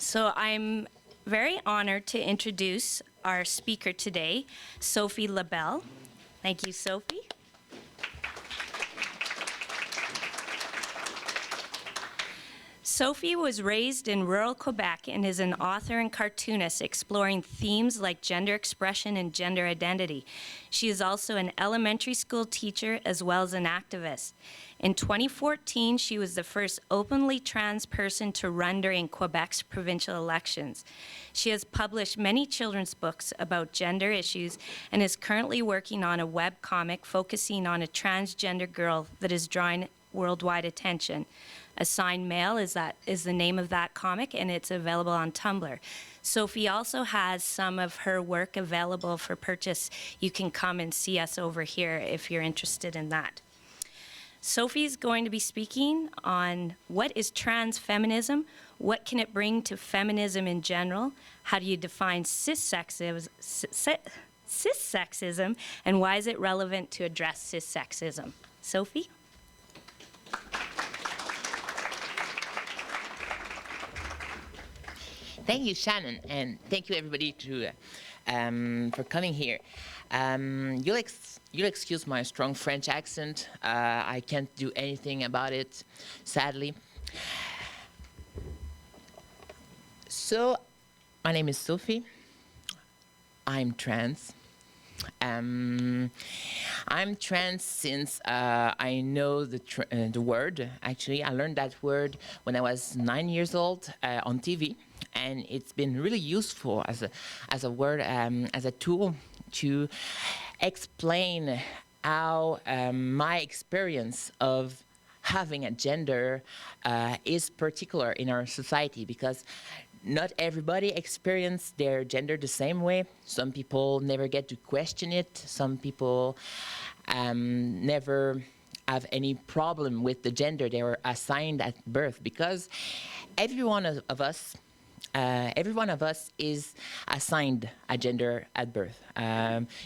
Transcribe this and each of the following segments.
So I'm very honored to introduce our speaker today, Sohpie Labelle. Thank you, Sohpie. Sohpie was raised in rural Quebec and is an author and cartoonist exploring themes like gender expression and gender identity. She is also an elementary school teacher as well as an activist. In 2014, she was the first openly trans person to run during Quebec's provincial elections. She has published many children's books about gender issues and is currently working on a web comic focusing on a transgender girl that is drawing worldwide attention. Assigned Male is the name of that comic, and it's available on Tumblr. Sohpie also has some of her work available for purchase. You can come and see us over here if you're interested in that. Sohpie is going to be speaking on what is transfeminism, what can it bring to feminism in general, how do you define cissexism, and why is it relevant to address cissexism? Sohpie? Thank you, Shannon, and thank you everybody for coming here. You'll excuse my strong French accent. I can't do anything about it, sadly. So, my name is Sohpie. I'm trans. I'm trans since I know the word. Actually, I learned that word when I was 9 years old on TV, and it's been really useful as a word, as a tool to explain how my experience of having a gender is particular in our society, because not everybody experience their gender the same way. Some people never get to question it. Some people never have any problem with the gender they were assigned at birth, because every one of us is assigned a gender at birth.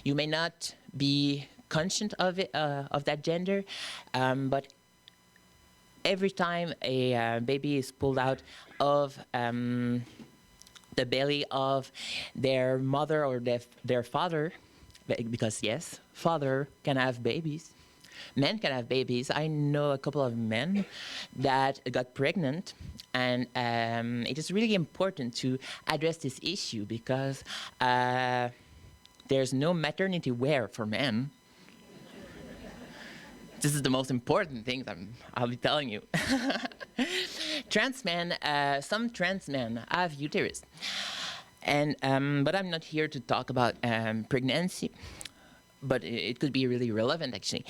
You may not be conscious of it, of that gender, but every time a baby is pulled out of the belly of their mother or their father, because yes, father can have babies, men can have babies. I know a couple of men that got pregnant, and it is really important to address this issue, because there's no maternity wear for men. This is the most important thing I'll be telling you. Trans men, some trans men have uterus, and but I'm not here to talk about pregnancy, but it could be really relevant actually.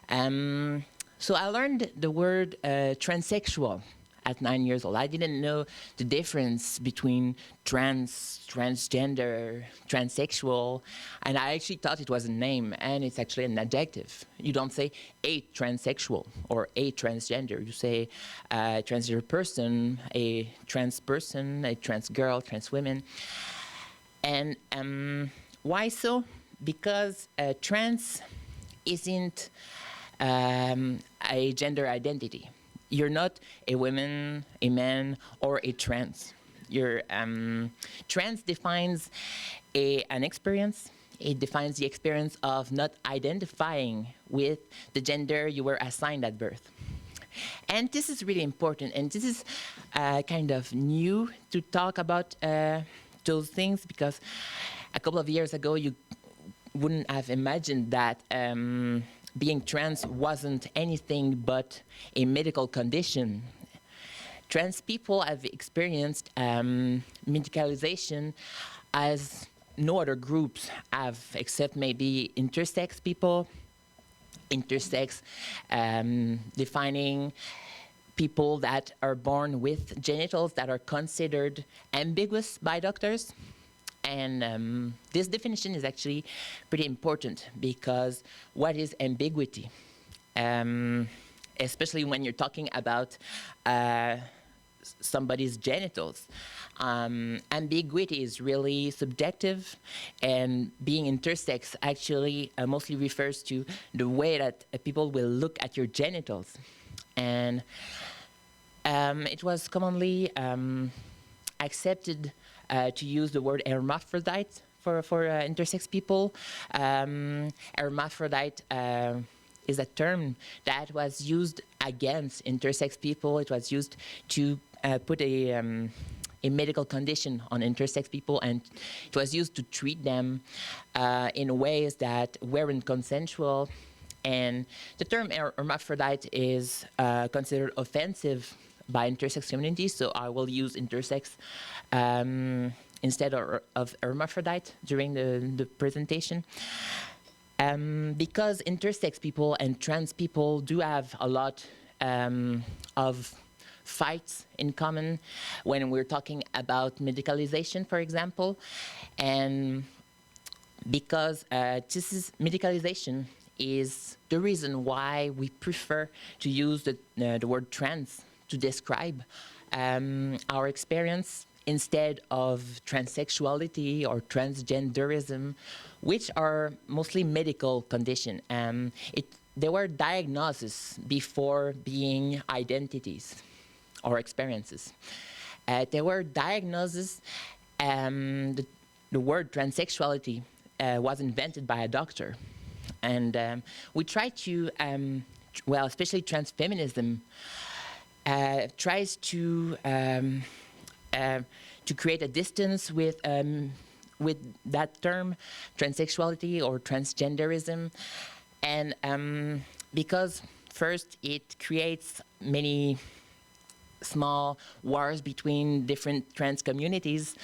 So I learned the word transsexual at 9 years old. I didn't know the difference between transgender, transsexual, and I actually thought it was a name, and it's actually an adjective. You don't say a transsexual or a transgender. You say a transgender person, a trans girl, trans women. And why so? Because trans isn't a gender identity. You're not a woman, a man, or a trans. You're trans defines an experience. It defines the experience of not identifying with the gender you were assigned at birth. And this is really important, and this is kind of new to talk about those things, because a couple of years ago you wouldn't have imagined that being trans wasn't anything but a medical condition. Trans people have experienced medicalization as no other groups have, except maybe intersex people. Intersex defining people that are born with genitals that are considered ambiguous by doctors. And this definition is actually pretty important, because what is ambiguity? Especially when you're talking about somebody's genitals. Ambiguity is really subjective, and being intersex actually mostly refers to the way that people will look at your genitals. And it was commonly accepted to use the word hermaphrodite for intersex people. Hermaphrodite is a term that was used against intersex people. It was used to put a medical condition on intersex people, and it was used to treat them in ways that weren't consensual. And the term hermaphrodite is considered offensive by intersex communities, so I will use intersex instead of hermaphrodite during the presentation. Because intersex people and trans people do have a lot of fights in common when we're talking about medicalization, for example, and because medicalization is the reason why we prefer to use the word trans to describe our experience instead of transsexuality or transgenderism, which are mostly medical conditions. They were diagnoses before being identities or experiences. They were diagnoses. The word transsexuality was invented by a doctor. And we try to, well, especially transfeminism, tries to create a distance with that term, transsexuality or transgenderism. And because first it creates many small wars between different trans communities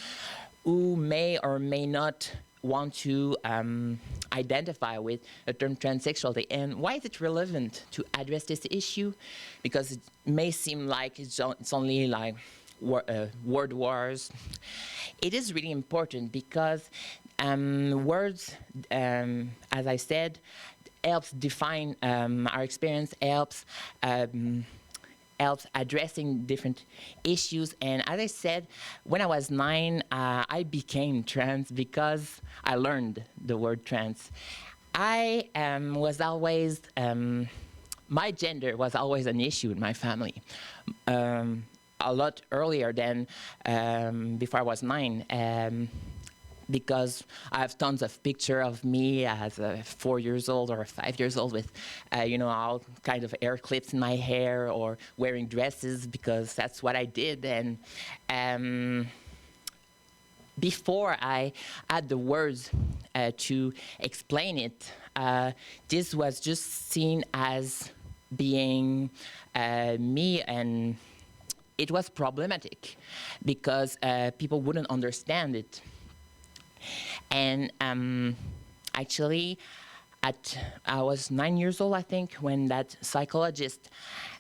who may or may not want to identify with the term transsexuality. And why is it relevant to address this issue? Because it may seem like it's only like word wars. It is really important because words, as I said, helps define our experience, helps addressing different issues. And as I said, when I was 9, I became trans because I learned the word trans. I was always, my gender was always an issue in my family. A lot earlier than before I was 9. Because I have tons of pictures of me as 4 years old or 5 years old with, all kind of hair clips in my hair or wearing dresses because that's what I did. And before I had the words to explain it, this was just seen as being me, and it was problematic because people wouldn't understand it. And actually, I was 9 years old, I think, when that psychologist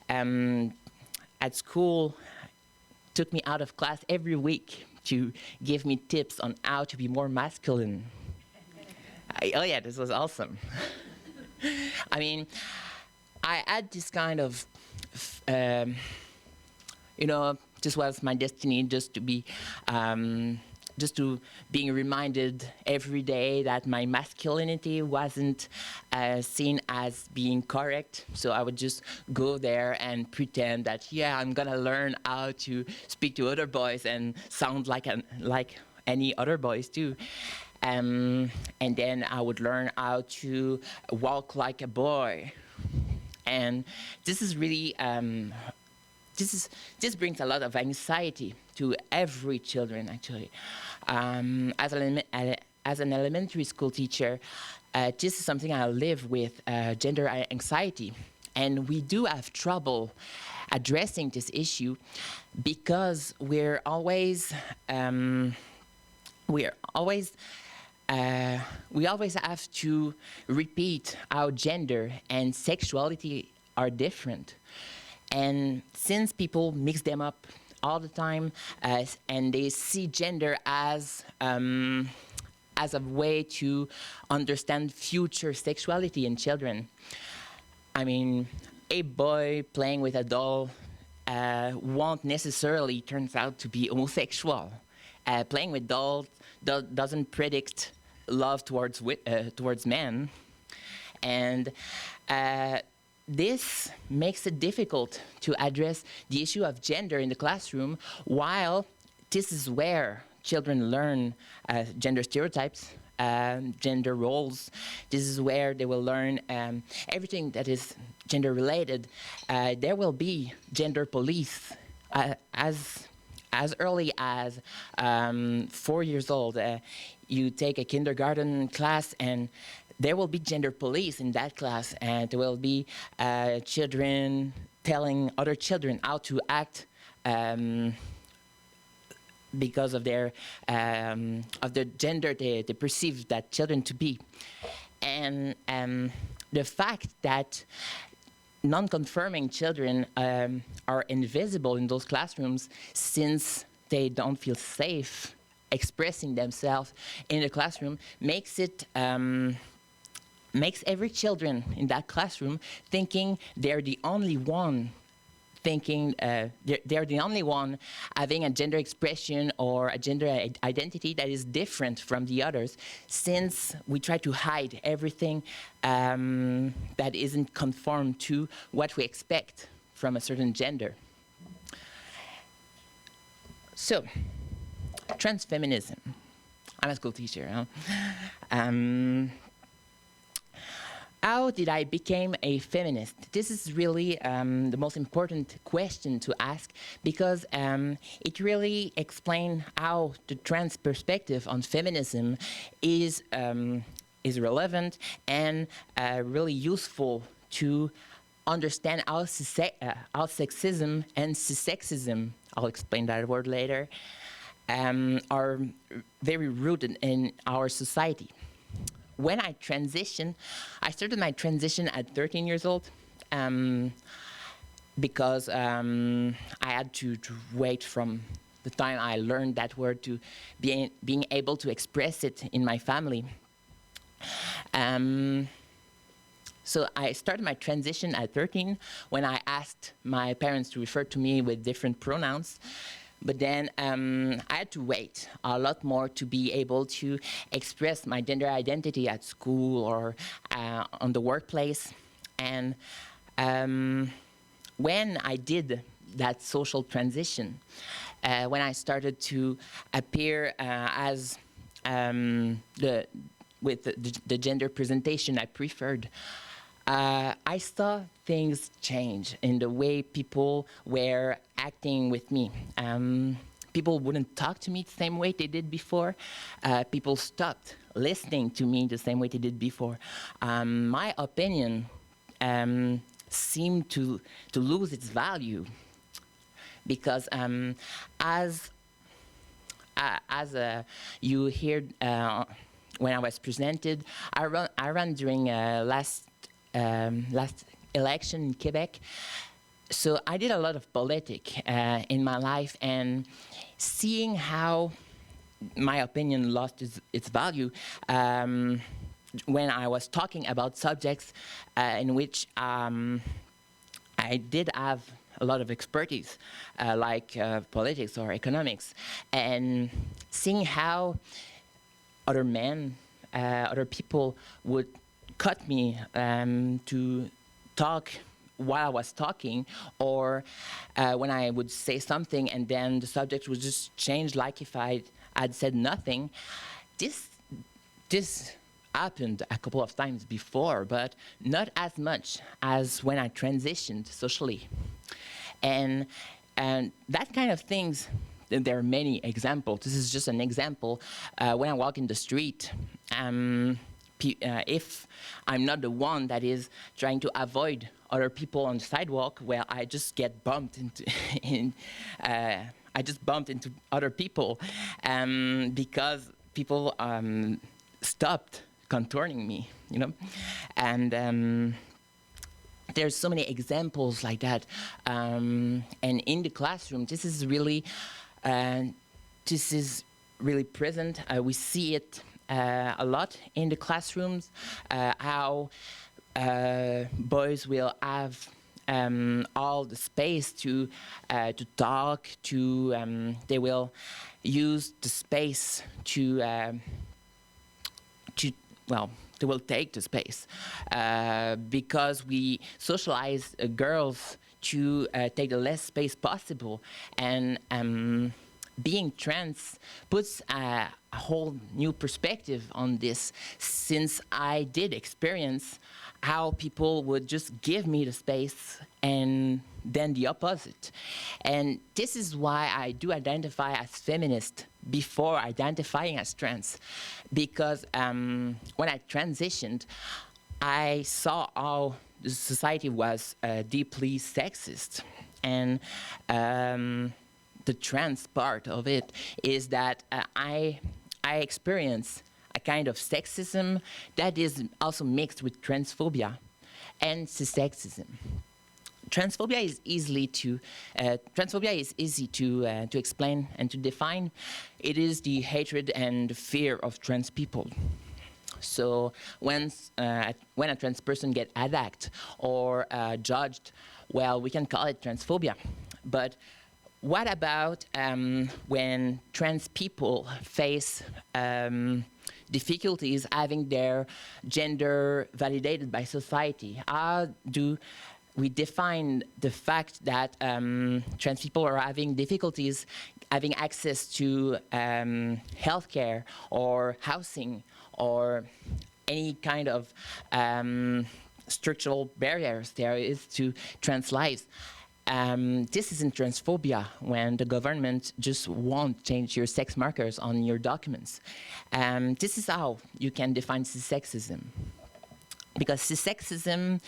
at school took me out of class every week to give me tips on how to be more masculine. Oh yeah, this was awesome. I mean, I had this kind of, this was my destiny, just to be just to being reminded every day that my masculinity wasn't seen as being correct. So I would just go there and pretend that, yeah, I'm gonna learn how to speak to other boys and sound like any other boys too. And then I would learn how to walk like a boy. And this is really, this brings a lot of anxiety to every children, actually. As an elementary school teacher, this is something I live with, gender anxiety. And we do have trouble addressing this issue because we always have to repeat how gender and sexuality are different. And since people mix them up all the time, and they see gender as a way to understand future sexuality in children. I mean, a boy playing with a doll won't necessarily turns out to be homosexual. Playing with dolls doesn't predict love towards men, and this makes it difficult to address the issue of gender in the classroom while this is where children learn gender stereotypes, gender roles. This is where they will learn everything that is gender related. There will be gender police as early as 4 years old. You take a kindergarten class and there will be gender police in that class, and there will be children telling other children how to act because of their of the gender they perceive that children to be. And the fact that non-conforming children are invisible in those classrooms since they don't feel safe expressing themselves in the classroom makes it makes every children in that classroom thinking they're the only one thinking they're the only one having a gender expression or a gender identity that is different from the others, since we try to hide everything that isn't conform to what we expect from a certain gender. So, transfeminism. I'm a school teacher. Huh? How did I become a feminist? This is really the most important question to ask, because it really explains how the trans perspective on feminism is relevant and really useful to understand how sexism and cissexism, I'll explain that word later, are very rooted in our society. When I transitioned, I started my transition at 13 years old because I had to wait from the time I learned that word to being able to express it in my family. So I started my transition at 13 when I asked my parents to refer to me with different pronouns. But then I had to wait a lot more to be able to express my gender identity at school or on the workplace. And when I did that social transition, when I started to appear as with the gender presentation I preferred, I saw things change in the way people were acting with me. People wouldn't talk to me the same way they did before. People stopped listening to me the same way they did before. My opinion seemed to lose its value because as you heard when I was presented, I ran during last election in Quebec. So I did a lot of politics in my life, and seeing how my opinion lost its value when I was talking about subjects in which I did have a lot of expertise, like politics or economics, and seeing how other men, other people would cut me to talk while I was talking, or when I would say something and then the subject would just change like if I had said nothing. This happened a couple of times before, but not as much as when I transitioned socially. And that kind of things, there are many examples. This is just an example. When I walk in the street, if I'm not the one that is trying to avoid other people on the sidewalk, well, I just get bumped into, I just bumped into other people because people stopped contouring me, you know? And there's so many examples like that. And in the classroom, this is really present. We see it a lot in the classrooms, how boys will have all the space to talk, they will use the space they will take the space because we socialize girls to take the less space possible, and being trans puts a whole new perspective on this, since I did experience how people would just give me the space and then the opposite. And this is why I do identify as feminist before identifying as trans, because when I transitioned, I saw how the society was deeply sexist. And the trans part of it is that I experience a kind of sexism that is also mixed with transphobia and cissexism. Transphobia is easy to explain and to define. It is the hatred and fear of trans people. So when a trans person gets attacked or judged, well, we can call it transphobia. But what about when trans people face difficulties having their gender validated by society? How do we define the fact that trans people are having difficulties having access to healthcare or housing or any kind of structural barriers there is to trans lives? This isn't transphobia when the government just won't change your sex markers on your documents. This is how you can define cissexism. Because cissexism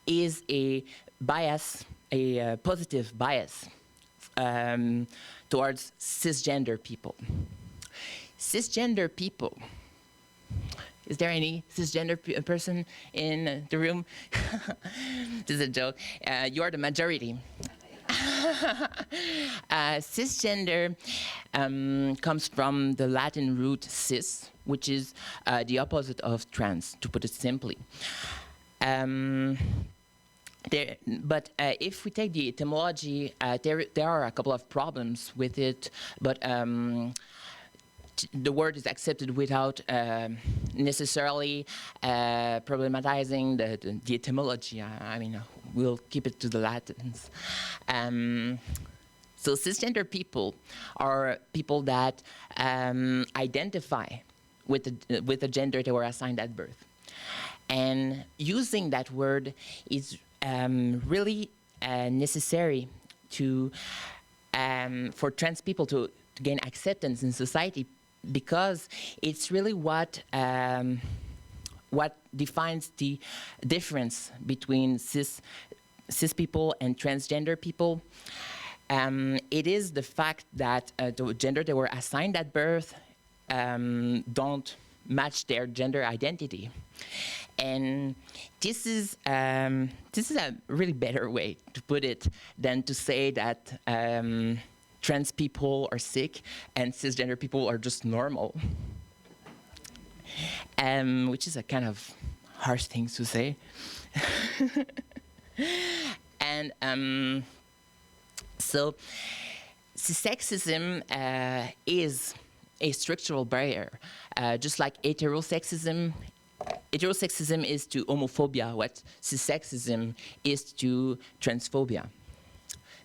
is a bias, a positive bias towards cisgender people. Cisgender people. Is there any cisgender person in the room? This is a joke. You are the majority. Cisgender comes from the Latin root cis, which is the opposite of trans, to put it simply. But if we take the etymology, there are a couple of problems with it, but the word is accepted without necessarily problematizing the etymology. I mean, we'll keep it to the Latins. So cisgender people are people that identify with the gender they were assigned at birth. And using that word is really necessary to for trans people to gain acceptance in society, because it's really what defines the difference between cis people and transgender people. It is the fact that the gender they were assigned at birth don't match their gender identity. And this is a really better way to put it than to say that trans people are sick and cisgender people are just normal, which is a kind of harsh thing to say. And so cissexism is a structural barrier, just like heterosexism. Heterosexism is to homophobia what cissexism is to transphobia.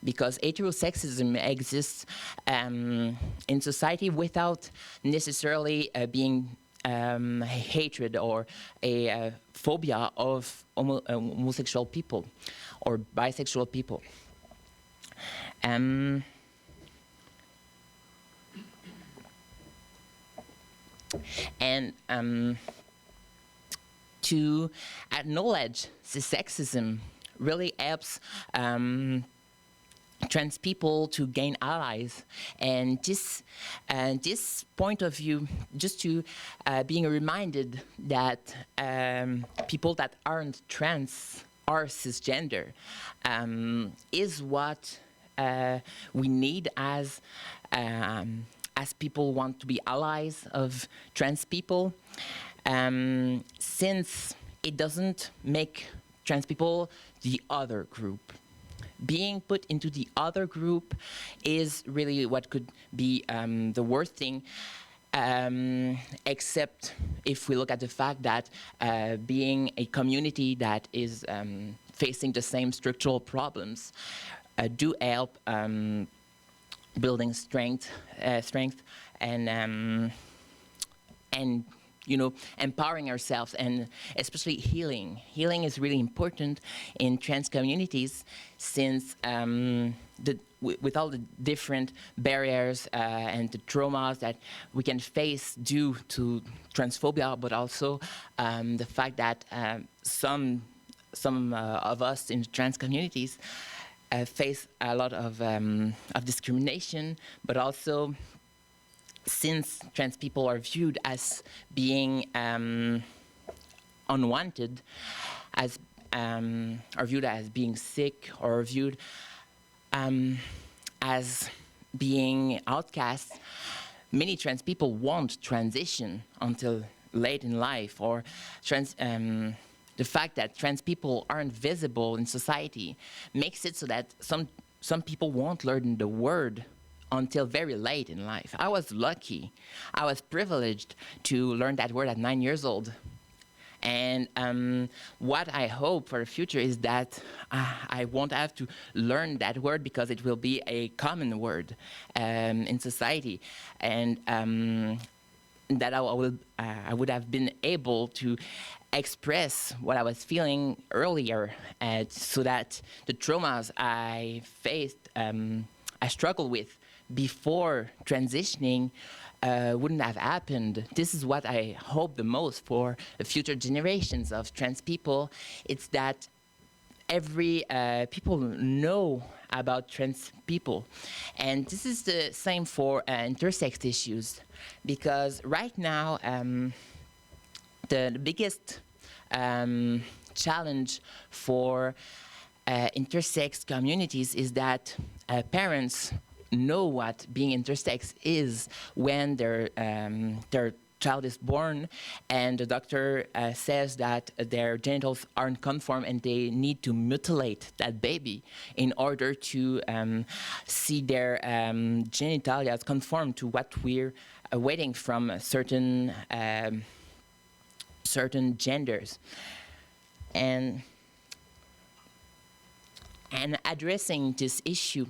Because heterosexism exists in society without necessarily being a hatred or a phobia of homosexual people or bisexual people. To acknowledge cissexism really helps trans people to gain allies, and this point of view, just to being reminded that people that aren't trans are cisgender, is what we need as people want to be allies of trans people, since it doesn't make trans people the other group. Being put into the other group is really what could be the worst thing, except if we look at the fact that being a community that is facing the same structural problems do help building strength, and empowering ourselves, and especially healing. Healing is really important in trans communities, since with all the different barriers and the traumas that we can face due to transphobia, but also the fact that some of us in trans communities face a lot of discrimination, but also since trans people are viewed as being unwanted, are viewed as being sick, or viewed as being outcasts, many trans people won't transition until late in life, or the fact that trans people aren't visible in society makes it so that some people won't learn the word until very late in life. I was lucky. I was privileged to learn that word at 9 years old. And what I hope for the future is that I won't have to learn that word, because it will be a common word in society, and that I would have been able to express what I was feeling earlier, so that the traumas I faced, I struggled with before transitioning, wouldn't have happened. This is what I hope the most for the future generations of trans people. It's that every people know about trans people. And this is the same for intersex issues, because right now the biggest challenge for intersex communities is that parents know what being intersex is when their child is born, and the doctor says that their genitals aren't conform, and they need to mutilate that baby in order to see their genitalia conform to what we're awaiting from certain genders. And addressing this issue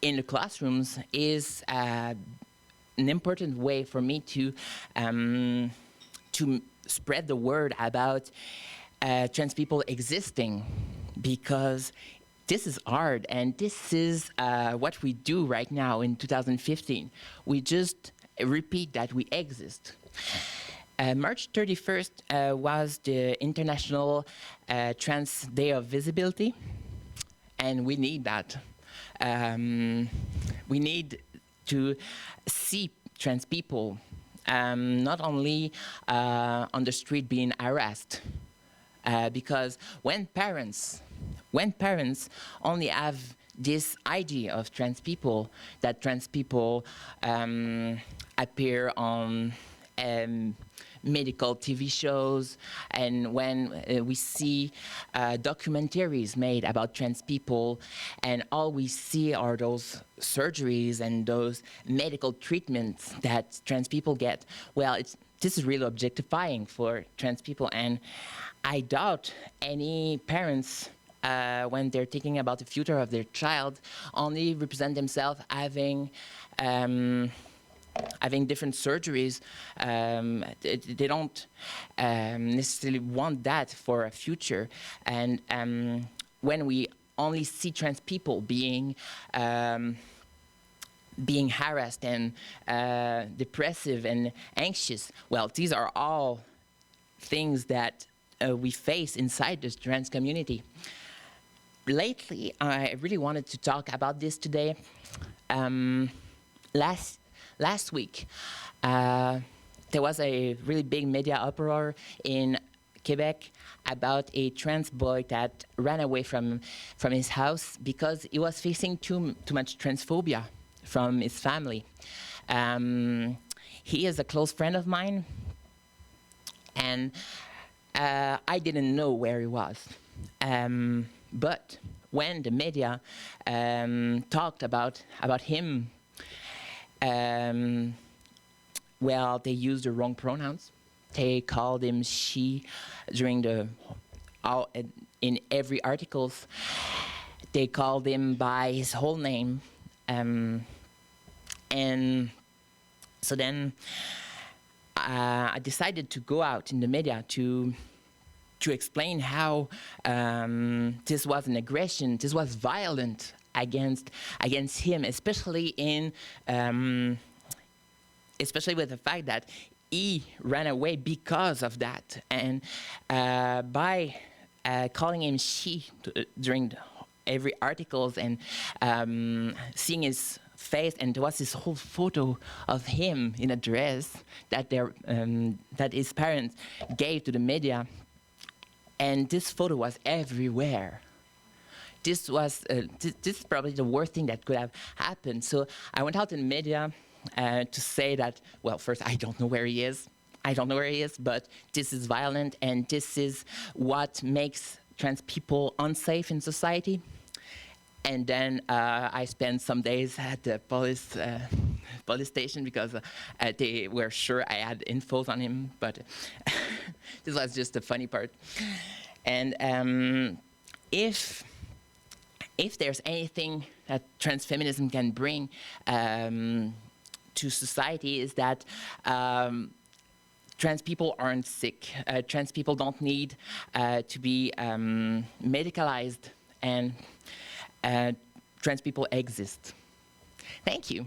in the classrooms is an important way for me to spread the word about trans people existing, because this is hard, and this is what we do right now in 2015. We just repeat that we exist. March 31st was the International Trans Day of Visibility, and we need that. We need to see trans people not only on the street being harassed, because when parents only have this idea of trans people, that trans people appear on medical TV shows, and when we see documentaries made about trans people, and all we see are those surgeries and those medical treatments that trans people get, well, this is really objectifying for trans people, and I doubt any parents when they're thinking about the future of their child only represent themselves having different surgeries. They don't necessarily want that for a future. And when we only see trans people being harassed and depressive and anxious, well, these are all things that we face inside this trans community. Lately, I really wanted to talk about this today. Last week, there was a really big media uproar in Quebec about a trans boy that ran away from his house because he was facing too much transphobia from his family. He is a close friend of mine, and I didn't know where he was. But when the media talked about him, well, they used the wrong pronouns. They called him she during in every articles. They called him by his whole name. And so then I decided to go out in the media to explain how this was an aggression, this was violent against him, especially with the fact that he ran away because of that. And by calling him she during every articles and seeing his face, and there was this whole photo of him in a dress that that his parents gave to the media, and this photo was everywhere. This is probably the worst thing that could have happened. So I went out in the media to say that, well, first, I don't know where he is. But this is violent, and this is what makes trans people unsafe in society. And then I spent some days at the police station because they were sure I had infos on him, but this was just the funny part. And if there's anything that transfeminism can bring to society, is that trans people aren't sick. Trans people don't need to be medicalized, and trans people exist. Thank you.